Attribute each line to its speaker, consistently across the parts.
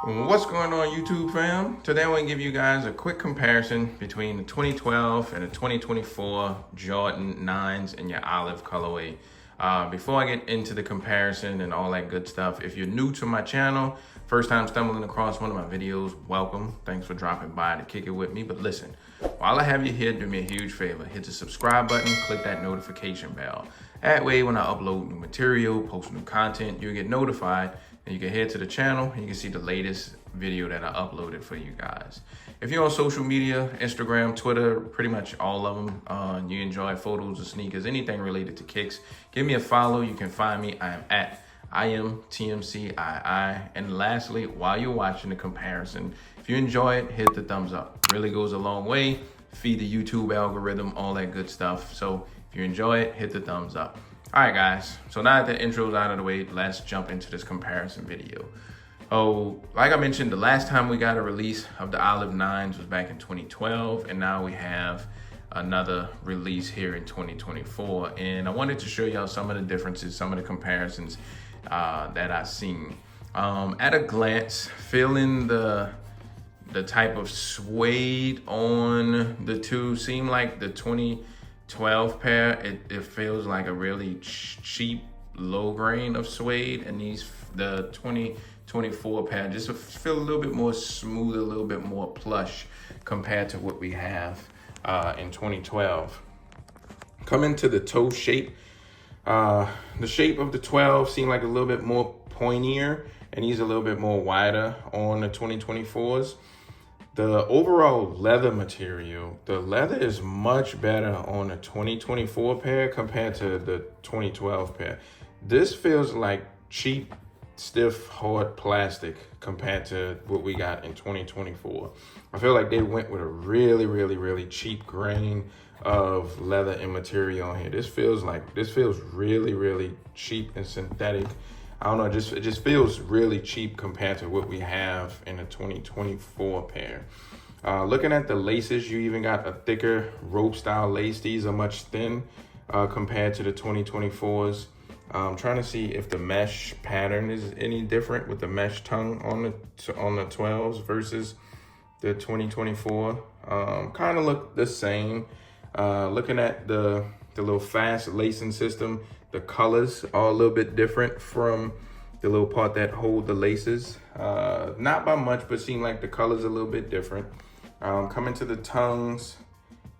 Speaker 1: What's going on, YouTube fam? Today I'm going to give you guys a quick comparison between the 2012 and the 2024 Jordan 9s in your olive colorway. Before I get into the comparison and all that good stuff, if you're new to my channel, first time stumbling across one of my videos, welcome. Thanks for dropping by to kick it with me. But listen, while I have you here, do me a huge favor. Hit the subscribe button, click that notification bell. That way, when I upload new material, post new content, you'll get notified. And you can head to the channel and you can see the latest video that I uploaded for you guys. If you're on social media, Instagram, Twitter, pretty much all of them, you enjoy photos of sneakers, anything related to kicks, give me a follow. You can find me. I am at iAMTMCII. And lastly, while you're watching the comparison, if you enjoy it, hit the thumbs up. Really goes a long way. Feed the YouTube algorithm, all that good stuff. So if you enjoy it, hit the thumbs up. All right, guys, so now that the intro's out of the way, let's jump into this comparison video. Oh, like I mentioned, the last time we got a release of the Olive 9s was back in 2012, and now we have another release here in 2024. And I wanted to show y'all some of the differences, some of the comparisons that I've seen. At a glance, feeling the type of suede on the two seem like the 2012 pair, it feels like a really cheap low grain of suede, and the 2024 pair just feel a little bit more smooth, a little bit more plush compared to what we have in 2012. Coming to the toe shape, the shape of the 12 seem like a little bit more pointier, and these a little bit more wider on the 2024s. The overall leather material, the leather is much better on the 2024 pair compared to the 2012 pair. This feels like cheap, stiff, hard plastic compared to what we got in 2024. I feel like they went with a really cheap grain of leather and material on here. This feels really cheap and synthetic. I don't know, it just feels really cheap compared to what we have in the 2024 pair. Looking at the laces, you even got a thicker rope style lace. These are much thin compared to the 2024s. I'm trying to see if the mesh pattern is any different with the mesh tongue on the 12s versus the 2024. Kind of look the same. Looking at the little fast lacing system, the colors are a little bit different from the little part that hold the laces. Not by much, but seem like the colors a little bit different. Coming to the tongues,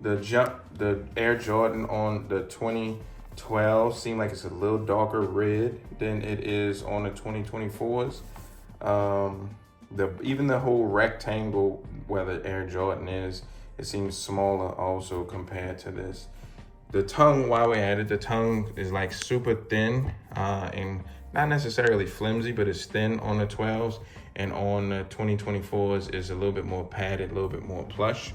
Speaker 1: the Air Jordan on the 2012 seem like it's a little darker red than it is on the 2024s. Even the whole rectangle where the Air Jordan is, it seems smaller also compared to this. The tongue, while we're at it, the tongue is like super thin and not necessarily flimsy, but it's thin on the 12s. And on the 2024s is a little bit more padded, a little bit more plush.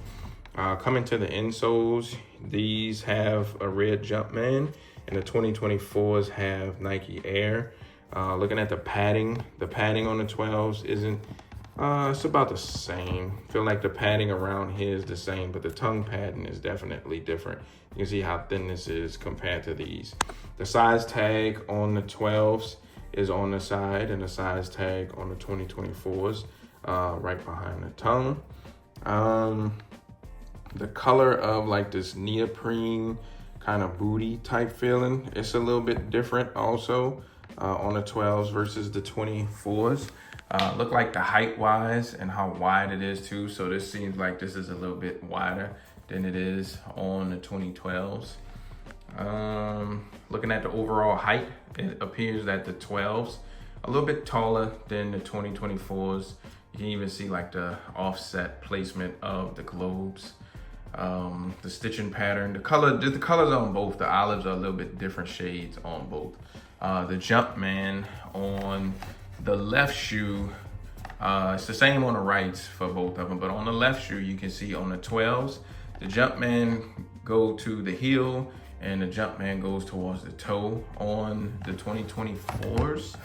Speaker 1: Coming to the insoles, these have a red Jumpman, and the 2024s have Nike Air. Looking at the padding on the 12s isn't, it's about the same. Feel like the padding around here is the same, but the tongue padding is definitely different. You can see how thin this is compared to these. The size tag on the 12s is on the side, and the size tag on the 2024s right behind the tongue. The color of like this neoprene kind of booty type feeling, it's a little bit different also on the 12s versus the 24s. Look like the height wise and how wide it is too. So this seems like this is a little bit wider than it is on the 2012s. Looking at the overall height, it appears that the 12s a little bit taller than the 2024s. You can even see like the offset placement of the globes. The stitching pattern, the colors on both. The olives are a little bit different shades on both. The Jumpman on the left shoe, it's the same on the right for both of them, but on the left shoe, you can see on the 12s, the Jumpman go to the heel and the Jumpman goes towards the toe. On the 2024s,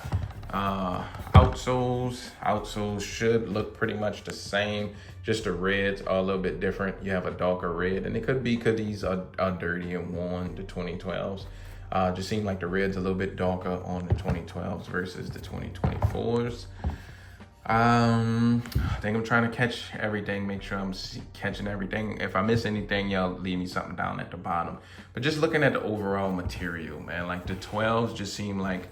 Speaker 1: outsoles should look pretty much the same, just the reds are a little bit different. You have a darker red, and it could be because these are dirty and worn, the 2012s. Just seem like the red's a little bit darker on the 2012s versus the 2024s. I think I'm trying to catch everything, make sure I'm catching everything. If I miss anything, y'all leave me something down at the bottom. But just looking at the overall material, man, like the 12s just seem like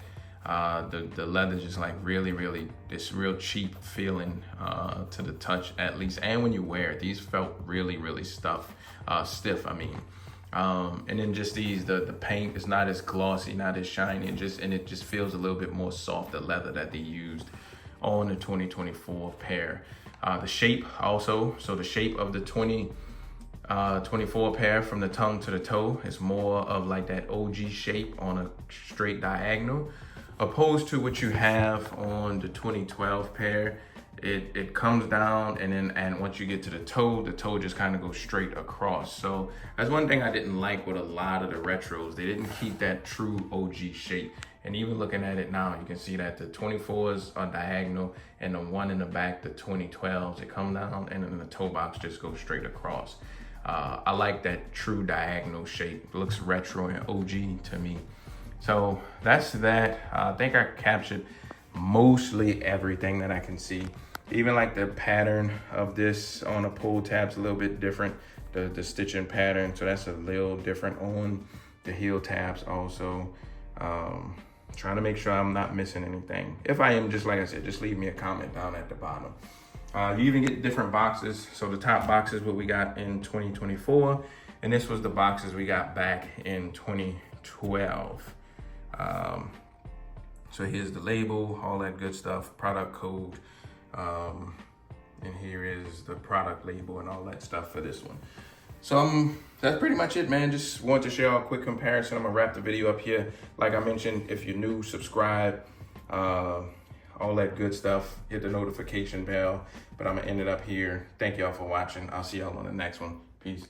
Speaker 1: the leather just like really this real cheap feeling to the touch, at least. And when you wear it, these felt really stiff, I mean. And then just these, the paint is not as glossy, not as shiny, and it just feels a little bit more soft, the leather that they used on the 2024 pair. The shape also, so the shape of the 2024 pair from the tongue to the toe is more of like that OG shape on a straight diagonal, opposed to what you have on the 2012 pair. It comes down, and once you get to the toe just kind of goes straight across. So that's one thing I didn't like with a lot of the retros. They didn't keep that true OG shape. And even looking at it now, you can see that the 24s are diagonal, and the one in the back, the 2012s, it come down, and then the toe box just goes straight across. I like that true diagonal shape. It looks retro and OG to me. So that's that. I think I captured mostly everything that I can see. Even like the pattern of this on a pull tab's a little bit different, the stitching pattern, so that's a little different on the heel tabs also. Trying to make sure I'm not missing anything. If I am, just like I said, just leave me a comment down at the bottom. You even get different boxes. So the top box is what we got in 2024, and this was the boxes we got back in 2012. So here's the label, all that good stuff, product code, and here is the product label and all that stuff for this one. So that's pretty much it, man. Just wanted to share a quick comparison. I'm gonna wrap the video up here. Like I mentioned, if you're new, subscribe, all that good stuff. Hit the notification bell. But I'm gonna end it up here. Thank y'all for watching. I'll see y'all on the next one. Peace.